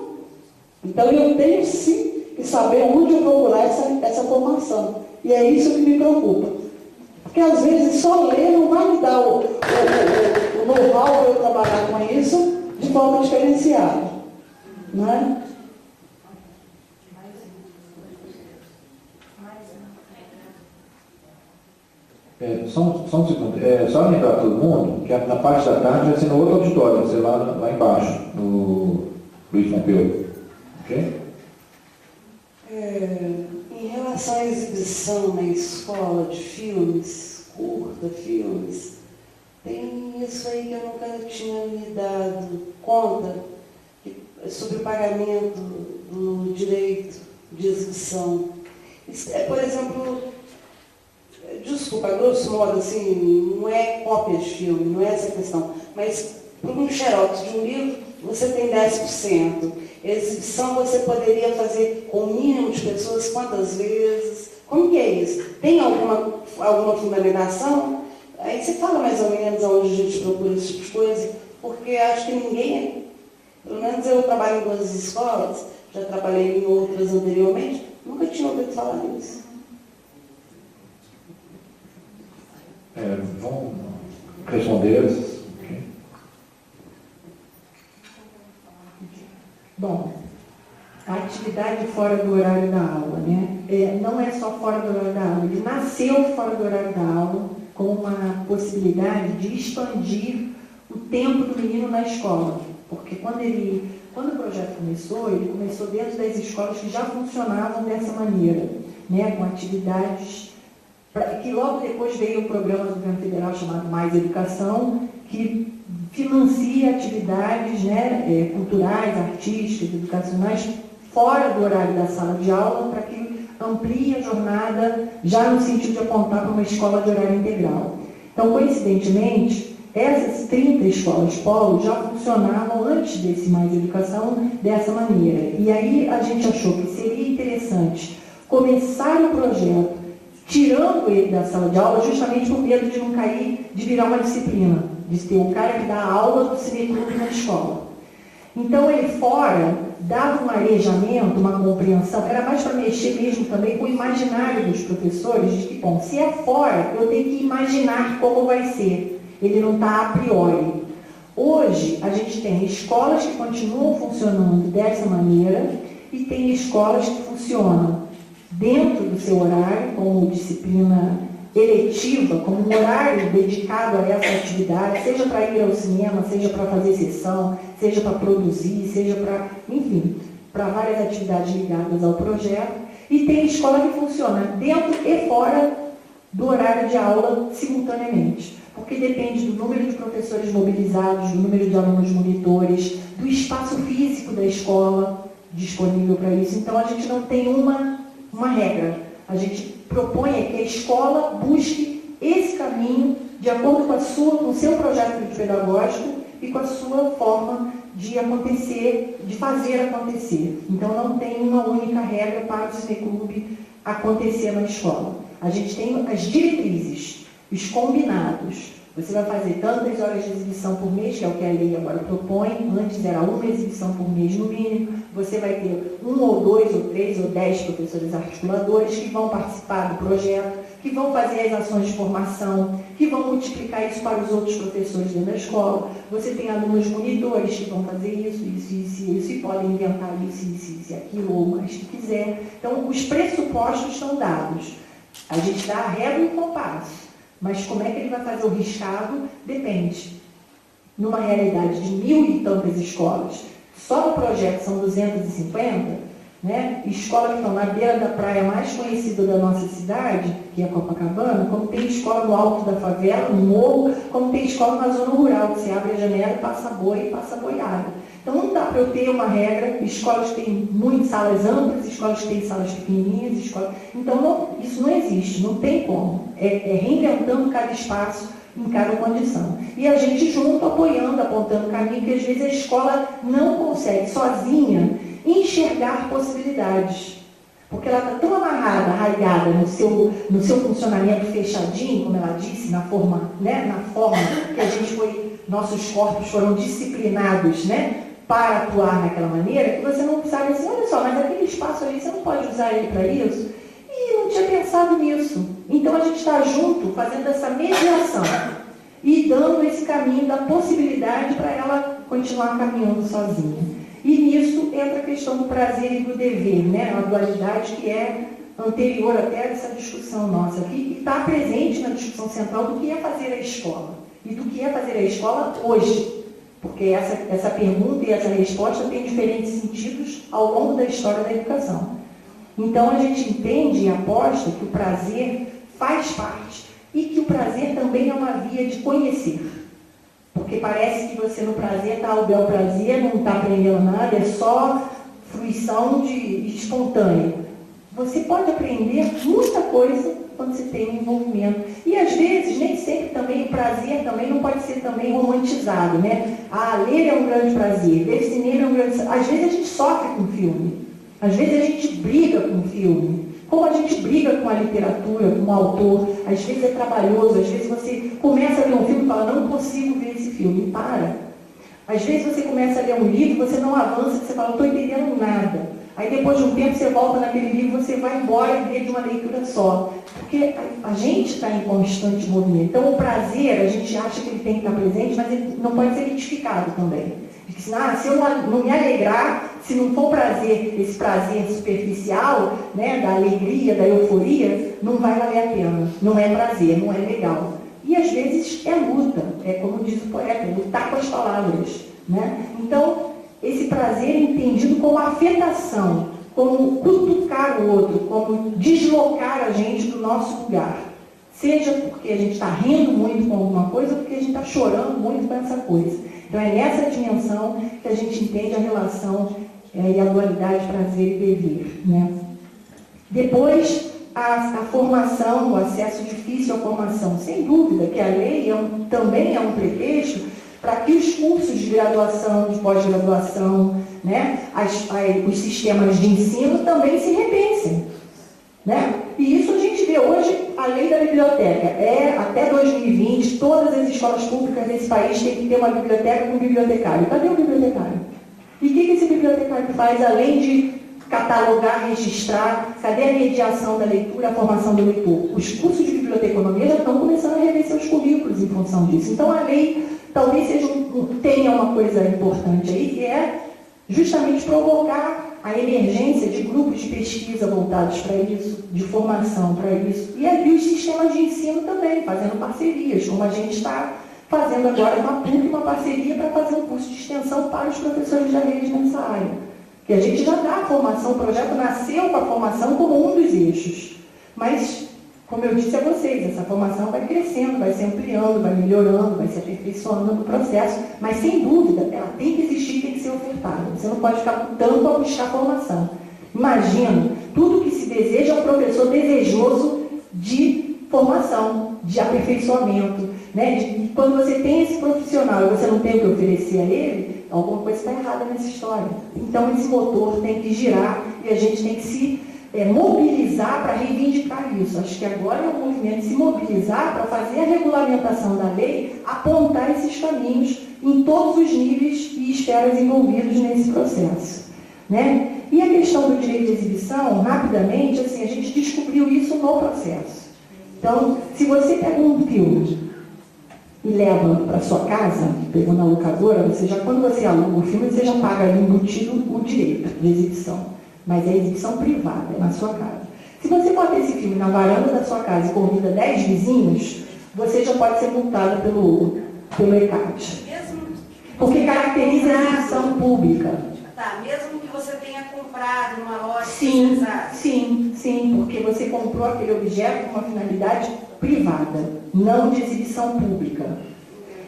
[SPEAKER 2] Então, eu tenho sim que saber onde eu procurar essa formação. E é isso que me preocupa. Porque às vezes só ler não vai me dar o know-how para eu trabalhar com isso de forma diferenciada. Não é?
[SPEAKER 5] Só um segundo. Só lembrar todo mundo que na parte da tarde vai ser no outro auditório, vai ser lá embaixo, no Luiz Pompeu. Ok?
[SPEAKER 6] Em relação à exibição na escola de filmes, filmes, tem isso aí que eu nunca tinha me dado conta, sobre o pagamento do direito de exibição. Por exemplo, desculpa, grosso modo, assim, não é cópia de filme, não é essa a questão, mas para um xerox de um livro, você tem 10%. Exibição você poderia fazer com o mínimo de pessoas, quantas vezes? Como que é isso? Tem alguma fundamentação? Aí você fala mais ou menos onde a gente procura esse tipo de coisa, porque acho que ninguém, pelo menos eu trabalho em 2 escolas, já trabalhei em outras anteriormente, nunca tinha ouvido falar nisso.
[SPEAKER 5] Vão responder essas. Okay.
[SPEAKER 2] Bom, a atividade fora do horário da aula, né? Não é só fora do horário da aula, ele nasceu fora do horário da aula como uma possibilidade de expandir o tempo do menino na escola. Porque quando o projeto começou, ele começou dentro das escolas que já funcionavam dessa maneira, né? Com atividades, que logo depois veio o programa do governo federal chamado Mais Educação, que financia atividades, né, culturais, artísticas, educacionais, fora do horário da sala de aula, para que amplie a jornada, já no sentido de apontar para uma escola de horário integral. Então, coincidentemente, essas 30 escolas polo já funcionavam antes desse Mais Educação dessa maneira. E aí a gente achou que seria interessante começar o projeto tirando ele da sala de aula, justamente por medo de não cair, de virar uma disciplina, de ter um cara que dá aula do cineclube na escola. Então, ele fora dava um arejamento, uma compreensão, era mais para mexer mesmo também com o imaginário dos professores, de que, bom, se é fora, eu tenho que imaginar como vai ser. Ele não está a priori. Hoje, a gente tem escolas que continuam funcionando dessa maneira e tem escolas que funcionam dentro do seu horário, como disciplina eletiva, como um horário dedicado a essa atividade, seja para ir ao cinema, seja para fazer sessão, seja para produzir, seja para, enfim, para várias atividades ligadas ao projeto. E tem escola que funciona dentro e fora do horário de aula simultaneamente, porque depende do número de professores mobilizados, do número de alunos monitores, do espaço físico da escola disponível para isso. Então a gente não tem uma regra. A gente propõe que a escola busque esse caminho de acordo com o seu projeto pedagógico e com a sua forma de acontecer, de fazer acontecer. Então não tem uma única regra para o cineclube acontecer na escola. A gente tem as diretrizes, os combinados. Você vai fazer tantas horas de exibição por mês, que é o que a lei agora propõe. Antes era uma exibição por mês no mínimo. Você vai ter 1 ou 2 ou 3 ou 10 professores articuladores que vão participar do projeto, que vão fazer as ações de formação, que vão multiplicar isso para os outros professores dentro da escola. Você tem alunos monitores que vão fazer isso, e podem inventar isso, aquilo, ou mais que quiser. Então, os pressupostos estão dados. A gente dá a régua e o compasso. Mas como é que ele vai fazer o riscado? Depende. Numa realidade de 1000 e tantas escolas, só no projeto são 250, né? Escola que estão na beira da praia mais conhecida da nossa cidade, que é Copacabana, como tem escola no alto da favela, no morro, como tem escola na zona rural, que você abre a janela e passa boi e passa boiada. Então não dá para eu ter uma regra, escolas que têm muitas salas amplas, escolas que têm salas pequenininhas, então isso não existe, não tem como. É reinventando cada espaço em cada condição. E a gente junto, apoiando, apontando o caminho, que às vezes a escola não consegue sozinha enxergar possibilidades. Porque ela está tão amarrada, arraigada no seu funcionamento fechadinho, como ela disse, na forma que a gente nossos corpos foram disciplinados, né, para atuar naquela maneira, que você não sabe assim, olha só, mas aquele espaço ali, você não pode usar ele para isso? E não tinha pensado nisso. Então a gente está junto, fazendo essa mediação e dando esse caminho da possibilidade para ela continuar caminhando sozinha. E nisso entra a questão do prazer e do dever, né? Uma dualidade que é anterior até a essa discussão nossa aqui, e está presente na discussão central do que é fazer a escola. E do que é fazer a escola hoje. Porque essa pergunta e essa resposta têm diferentes sentidos ao longo da história da educação. Então a gente entende e aposta que o prazer faz parte e que o prazer também é uma via de conhecer. Porque parece que você no prazer está ao bel prazer, não está aprendendo nada, é só fruição espontânea. Você pode aprender muita coisa quando você tem um envolvimento. E às vezes, nem sempre também, o prazer também não pode ser também romantizado, né? Ler é um grande prazer, ver cinema é um grande prazer. Às vezes a gente sofre com o filme, às vezes a gente briga com o filme. Como a gente briga com a literatura, com o autor, às vezes é trabalhoso, às vezes você começa a ler um filme e fala, não consigo ver esse filme, para. Às vezes você começa a ler um livro, você não avança, você fala, não estou entendendo nada. Aí depois de um tempo você volta naquele livro, você vai embora e vê de uma leitura só. Porque a gente está em constante movimento. Então o prazer, a gente acha que ele tem que estar presente, mas ele não pode ser identificado também. Porque se eu não me alegrar, se não for prazer, esse prazer superficial, né, da alegria, da euforia, não vai valer a pena. Não é prazer, não é legal. E às vezes é luta, é como diz o poeta, lutar com as palavras. Né? Então, esse prazer é entendido como afetação, como cutucar o outro, como deslocar a gente do nosso lugar. Seja porque a gente está rindo muito com alguma coisa, ou porque a gente está chorando muito com essa coisa. Então é nessa dimensão que a gente entende a relação e a dualidade prazer e dever. Né? Depois, a formação, o acesso difícil à formação. Sem dúvida que a lei também é um pretexto para que os cursos de graduação, de pós-graduação, né, os sistemas de ensino também se repensem. Né? E isso a gente vê hoje, a lei da biblioteca. Até 2020, todas as escolas públicas desse país têm que ter uma biblioteca com um bibliotecário. Cadê o bibliotecário? E o que esse bibliotecário faz, além de catalogar, registrar? Cadê a mediação da leitura, a formação do leitor? Os cursos de biblioteconomia já estão começando a rever seus currículos em função disso. Então, a lei talvez tenha uma coisa importante aí, que é justamente provocar a emergência de grupos de pesquisa voltados para isso, de formação para isso, e ali os sistemas de ensino também, fazendo parcerias, como a gente está fazendo agora uma PUC, uma parceria para fazer um curso de extensão para os professores da rede nessa área, Que a gente já dá a formação, o projeto nasceu com a formação como um dos eixos. Mas, como eu disse a vocês, essa formação vai crescendo, vai se ampliando, vai melhorando, vai se aperfeiçoando no processo, mas sem dúvida, ela tem que existir, tem que ser ofertada. Você não pode ficar lutando para buscar formação. Imagina, tudo que se deseja é um professor desejoso de formação, de aperfeiçoamento, né? E quando você tem esse profissional e você não tem o que oferecer a ele, alguma coisa está errada nessa história. Então esse motor tem que girar e a gente tem que se mobilizar para reivindicar isso. Acho que agora é o movimento de se mobilizar para fazer a regulamentação da lei, apontar esses caminhos em todos os níveis e esferas envolvidos nesse processo, né? E a questão do direito de exibição, rapidamente, assim, a gente descobriu isso no processo. Então, se você pega um filme e leva para sua casa, pegou na locadora, quando você aluga o filme, você já paga ali embutido o direito de exibição. Mas é exibição privada, é na sua casa. Se você bota esse filme na varanda da sua casa e convida 10 vizinhos, você já pode ser multado pelo ECAD. Porque caracteriza a exibição pública.
[SPEAKER 7] Tá, mesmo que você tenha comprado numa loja
[SPEAKER 2] especializada. Sim, porque você comprou aquele objeto com uma finalidade privada, não de exibição pública.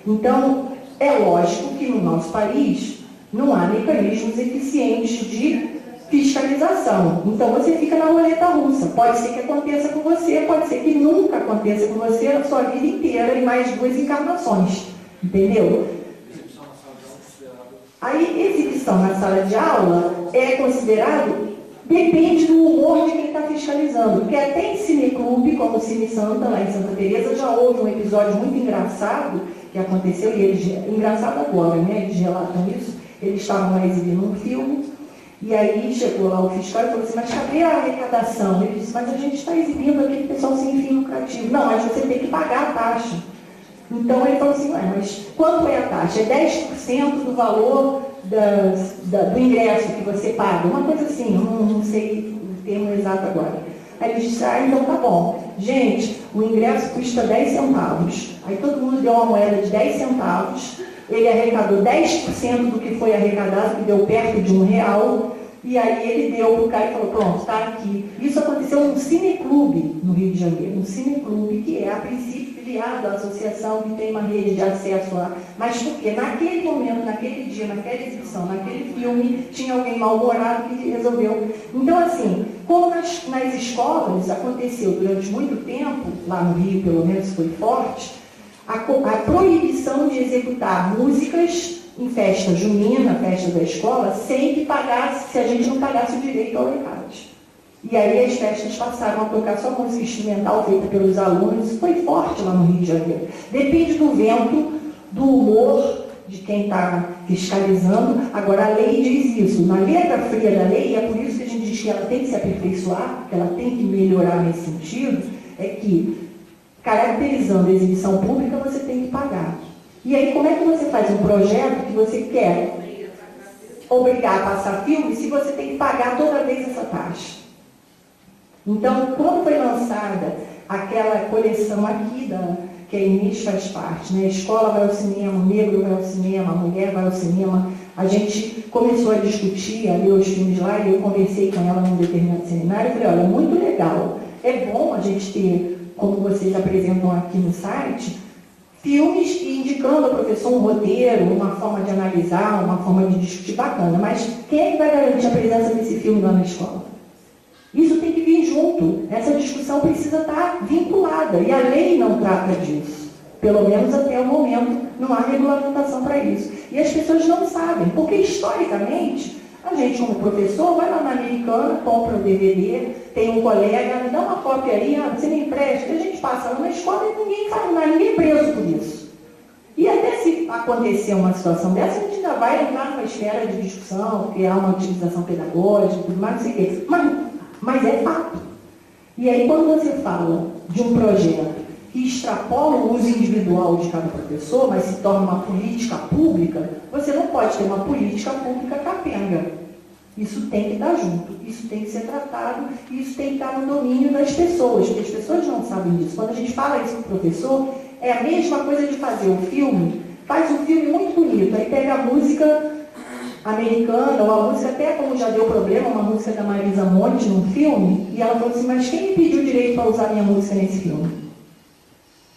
[SPEAKER 2] Então, é lógico que no nosso país não há mecanismos eficientes de fiscalização. Então, você fica na roleta russa. Pode ser que aconteça com você, pode ser que nunca aconteça com você a sua vida inteira em mais 2 encarnações. Entendeu? Aí, exibição na sala de aula é considerado, depende do humor de quem está fiscalizando. Porque até em cineclube, como o Cine Santa, lá em Santa Teresa, já houve um episódio muito engraçado que aconteceu, e eles, engraçado agora, né? Eles relatam isso, eles estavam lá exibindo um filme, e aí chegou lá o fiscal e falou assim, mas cadê a arrecadação? Ele disse, mas a gente está exibindo aquele pessoal sem fim lucrativo. Não, mas você tem que pagar a taxa. Então ele falou assim, mas quanto é a taxa? É 10% do valor do ingresso que você paga? Uma coisa assim, não sei o termo exato agora. Aí ele disse, então tá bom. Gente, o ingresso custa 10 centavos. Aí todo mundo deu uma moeda de 10 centavos. Ele arrecadou 10% do que foi arrecadado, que deu perto de R$1. E aí ele deu para o cara e falou, pronto, está aqui. Isso aconteceu num cineclube no Rio de Janeiro. Um cineclube que é, a princípio, filiado à associação, que tem uma rede de acesso a... Mas porque naquele momento, naquele dia, naquela exibição, naquele filme, tinha alguém mal-humorado que resolveu. Então, assim, como nas escolas aconteceu durante muito tempo, lá no Rio, pelo menos foi forte, a proibição de executar músicas em festa junina, festa da escola, sem que pagasse, se a gente não pagasse o direito ao ECAD. E aí as festas passaram a tocar só música instrumental feita pelos alunos. Isso foi forte lá no Rio de Janeiro. Depende do vento, do humor de quem está fiscalizando. Agora, a lei diz isso. Na letra fria da lei, e é por isso que a gente diz que ela tem que se aperfeiçoar, que ela tem que melhorar nesse sentido, é que, caracterizando a exibição pública, você tem que pagar. E aí, como é que você faz um projeto que você quer obrigar a passar filme se você tem que pagar toda vez essa taxa? Então, quando foi lançada aquela coleção aqui, que a Inês faz parte, né? A escola vai ao cinema, o negro vai ao cinema, a mulher vai ao cinema, a gente começou a discutir, a ler os filmes lá, e eu conversei com ela num determinado seminário, e falei, olha, é muito legal, é bom a gente ter, como vocês apresentam aqui no site, filmes indicando ao professor um roteiro, uma forma de analisar, uma forma de discutir bacana, mas quem é que vai garantir a presença desse filme lá na escola? Isso tem que vir junto, essa discussão precisa estar vinculada, e a lei não trata disso. Pelo menos até o momento não há regulamentação para isso. E as pessoas não sabem, porque historicamente, a gente como professor vai lá na Americana, compra um DVD, tem um colega, dá uma cópia aí, você me empresta, a gente passa lá na escola e ninguém faz nada, ninguém é preso por isso. E até se acontecer uma situação dessa, a gente ainda vai entrar numa esfera de discussão, criar uma utilização pedagógica, tudo mais, não sei o quê. Mas é fato. E aí, quando você fala de um projeto que extrapola o uso individual de cada professor, mas se torna uma política pública, você não pode ter uma política pública capenga. Isso tem que estar junto, isso tem que ser tratado, isso tem que estar no domínio das pessoas, porque as pessoas não sabem disso. Quando a gente fala isso para o professor, é a mesma coisa de fazer um filme, faz um filme muito bonito, aí pega a música americana, ou a música, até como já deu problema, uma música da Marisa Monte num filme, e ela falou assim, mas quem me pediu o direito para usar minha música nesse filme?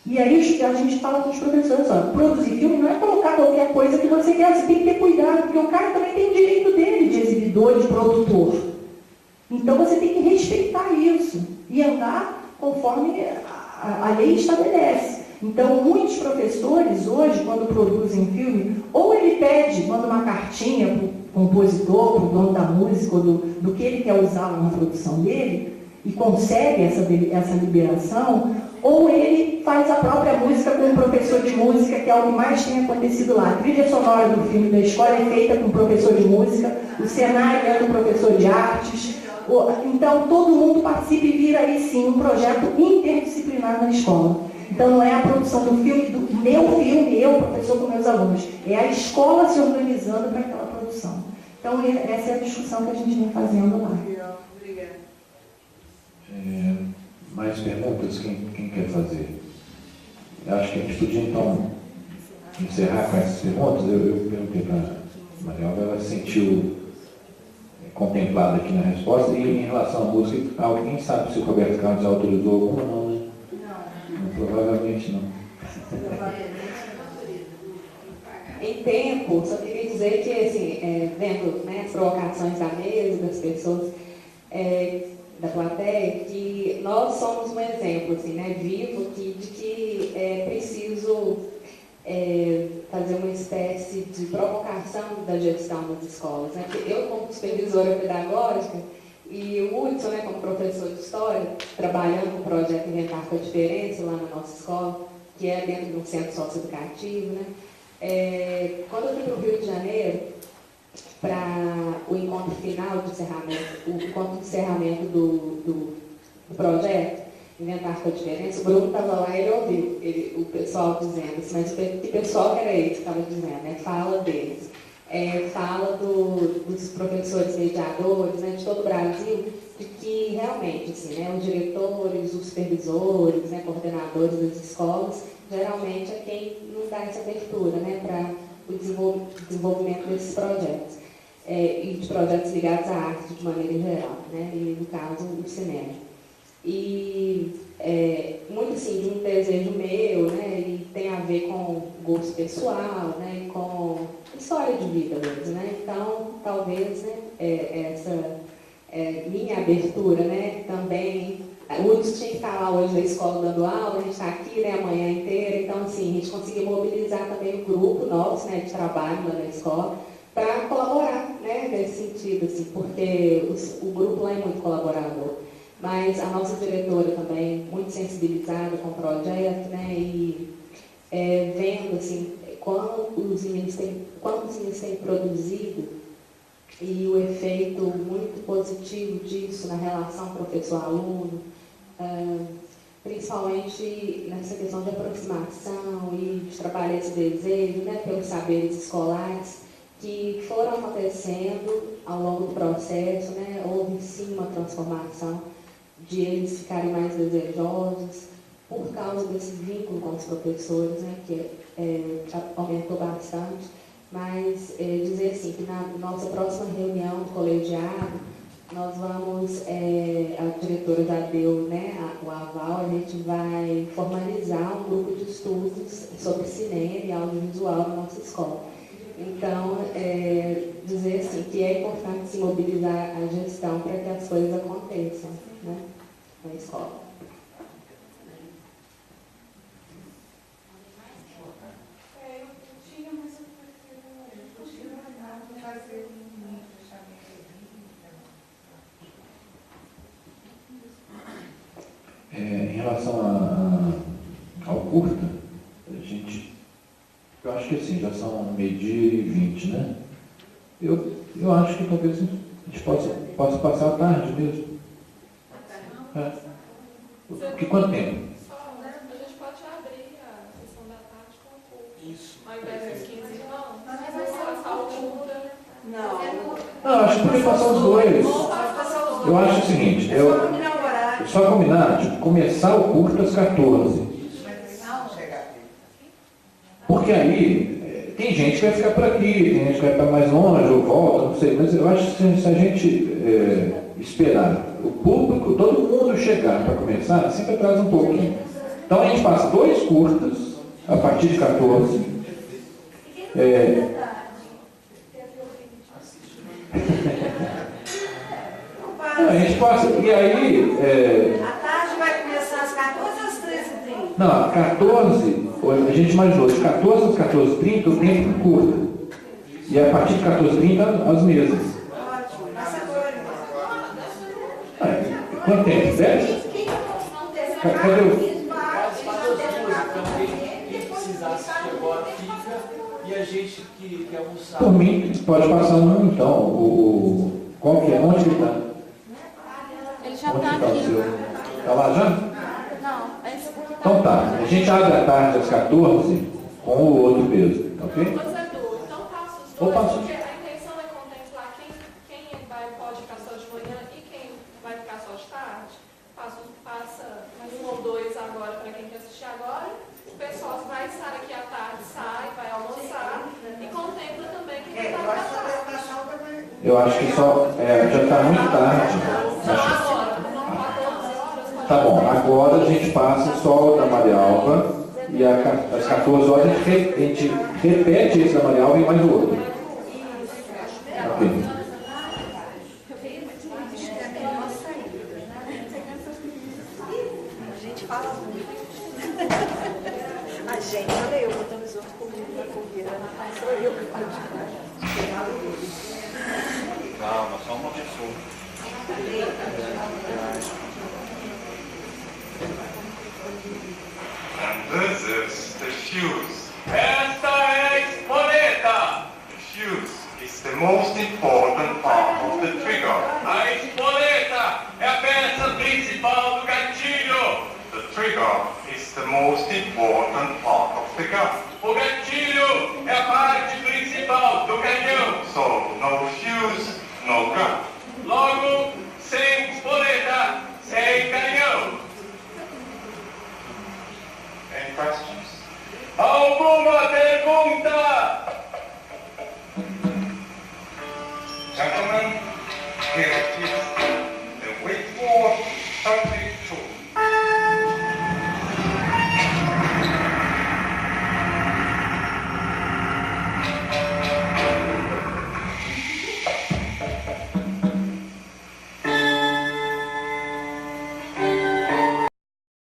[SPEAKER 2] E aí a gente fala com os professores, ó, produzir filme não é colocar qualquer coisa que você quer, você tem que ter cuidado, porque o cara também tem o direito dele de exibidor, de produtor. Então você tem que respeitar isso e andar conforme a lei estabelece. Então muitos professores hoje, quando produzem filme, ou ele pede, manda uma cartinha para o compositor, para o dono da música, do que ele quer usar na produção dele, e consegue essa liberação, ou ele faz a própria música com um professor de música, que é o que mais tem acontecido lá. A trilha sonora do filme da escola é feita com um professor de música, o cenário é com um professor de artes. Então, todo mundo participa e vira aí sim um projeto interdisciplinar na escola. Então, não é a produção do filme, do meu filme, eu, professor, com meus alunos. É a escola se organizando para aquela produção. Então, essa é a discussão que a gente vem fazendo lá.
[SPEAKER 7] Obrigada.
[SPEAKER 5] Mais perguntas? Quem quer fazer? Eu acho que a gente podia, então, encerrar com essas perguntas. Eu perguntei para a Marialva, ela se sentiu contemplada aqui na resposta. E em relação à música, alguém sabe se o Roberto Carlos autorizou alguma ou não, né? Não. Provavelmente não.
[SPEAKER 8] Em tempo, só queria dizer que, assim, vendo, né, as provocações da mesa, das pessoas, da plateia, que nós somos um exemplo, assim, né, vivo de que é preciso fazer uma espécie de provocação da gestão das escolas, né? Eu, como supervisora pedagógica, e o Hudson, né, como professor de história, trabalhando no projeto Inventar com a Diferença lá na nossa escola, que é dentro de um centro socioeducativo, né? Quando eu fui para o Rio de Janeiro, para o encontro final de encerramento, o encontro de encerramento do projeto Inventar com a Diferença, o Bruno estava lá e ele ouviu o pessoal dizendo assim, mas que pessoal que era esse que estava dizendo, né? Fala deles. Fala dos professores mediadores, né, de todo o Brasil, de que realmente assim, né, os diretores, os supervisores, né, coordenadores das escolas, geralmente é quem não dá essa abertura, né, para o desenvolvimento desses projetos. E de projetos ligados à arte de maneira geral, né, e no caso o cinema. E muito assim, de um desejo meu, né, e tem a ver com gosto pessoal, né, e com história de vida mesmo, né, então talvez, né, essa minha abertura, né, também, o Hudson tinha que estar lá hoje na escola dando aula, a gente está aqui, né, a manhã inteira, então assim, a gente conseguiu mobilizar também o grupo nosso, né, de trabalho lá na escola, para colaborar, né, nesse sentido, assim, porque o grupo lá é muito colaborador. Mas a nossa diretora também, muito sensibilizada com o projeto, né, e vendo assim, quando os meninos têm produzido e o efeito muito positivo disso na relação professor-aluno, principalmente nessa questão de aproximação e de trabalhar esse desejo, né, pelos saberes escolares, que foram acontecendo ao longo do processo, né, houve sim uma transformação de eles ficarem mais desejosos por causa desse vínculo com os professores, né, que aumentou bastante, mas dizer assim, que na nossa próxima reunião do colegiado, nós vamos, a diretora já deu, né, o aval, a gente vai formalizar um grupo de estudos sobre cinema e audiovisual na nossa escola. Então, dizer assim, que é importante se mobilizar a gestão para que as coisas aconteçam, né, na escola.
[SPEAKER 5] Em relação ao curta, eu acho que assim, já são 12h20, né? Eu acho que talvez a gente possa passar a tarde mesmo. Que quanto tempo?
[SPEAKER 9] A gente pode abrir a sessão da tarde com o curso. Isso. Ao invés das 15, não. Mas vai ser a altura.
[SPEAKER 5] Não, acho que podia passar os dois. Eu acho o seguinte, só combinar de começar o curso às 14. Porque aí, tem gente que vai ficar por aqui, tem gente que vai para mais longe ou volta, não sei, mas eu acho que se a gente esperar o público, todo mundo chegar para começar, sempre atrasa um pouquinho. Então a gente passa 2 curtas a partir de 14. A gente passa, e aí.
[SPEAKER 7] A tarde vai começar às 14 ou às 13h30?
[SPEAKER 5] Não, 14, a gente imaginou, de 14 às 14h30 o tempo é curto. E a partir de 14h30 as mesas.
[SPEAKER 7] Ótimo, passa agora.
[SPEAKER 5] Quanto tempo? 10? Cadê o.
[SPEAKER 10] E a gente que quer almoçar.
[SPEAKER 5] Por mim, pode passar um então. Qual que é? Onde ele está?
[SPEAKER 9] Ele já
[SPEAKER 5] Onde
[SPEAKER 9] está
[SPEAKER 5] está o
[SPEAKER 9] aqui.
[SPEAKER 5] seu? Está lá já?
[SPEAKER 9] Não, esse aqui tá.
[SPEAKER 5] Então tá. A gente abre a tarde às 14 com o outro peso, ok?
[SPEAKER 9] Então passa os
[SPEAKER 5] Ou
[SPEAKER 9] dois,
[SPEAKER 5] passa.
[SPEAKER 9] porque a intenção é contemplar quem pode ficar só de manhã e quem vai ficar só de tarde. Passa um ou dois agora para quem quer assistir agora. O pessoal que vai estar aqui à tarde sai, vai almoçar e contempla também quem vai ficar à tarde.
[SPEAKER 5] Eu acho que só. Já está muito tarde.
[SPEAKER 9] Agora, não 14 horas.
[SPEAKER 5] Tá bom, agora a gente passa só o da Maria Alva e às 14 horas a gente repete esse da Maria Alva e mais o outro. Ok.
[SPEAKER 7] A gente fala muito. A gente, olha eu botando os outros comigo na fogueira. Sou eu que falo de baixo.
[SPEAKER 10] Calma, só uma pessoa.
[SPEAKER 11] And this is the fuse.
[SPEAKER 12] Esta é a espoleta.
[SPEAKER 11] The fuse is the most important part of the trigger.
[SPEAKER 12] A espoleta é a peça principal do gatilho.
[SPEAKER 11] The trigger is the most important part of the gun.
[SPEAKER 12] O gatilho é a parte principal do canhão.
[SPEAKER 11] So, no fuse, no gun.
[SPEAKER 12] Logo, sem espoleta, sem canhão.
[SPEAKER 11] Any questions?
[SPEAKER 12] Alguma pergunta?
[SPEAKER 11] Gentlemen, here it is. The wait for 30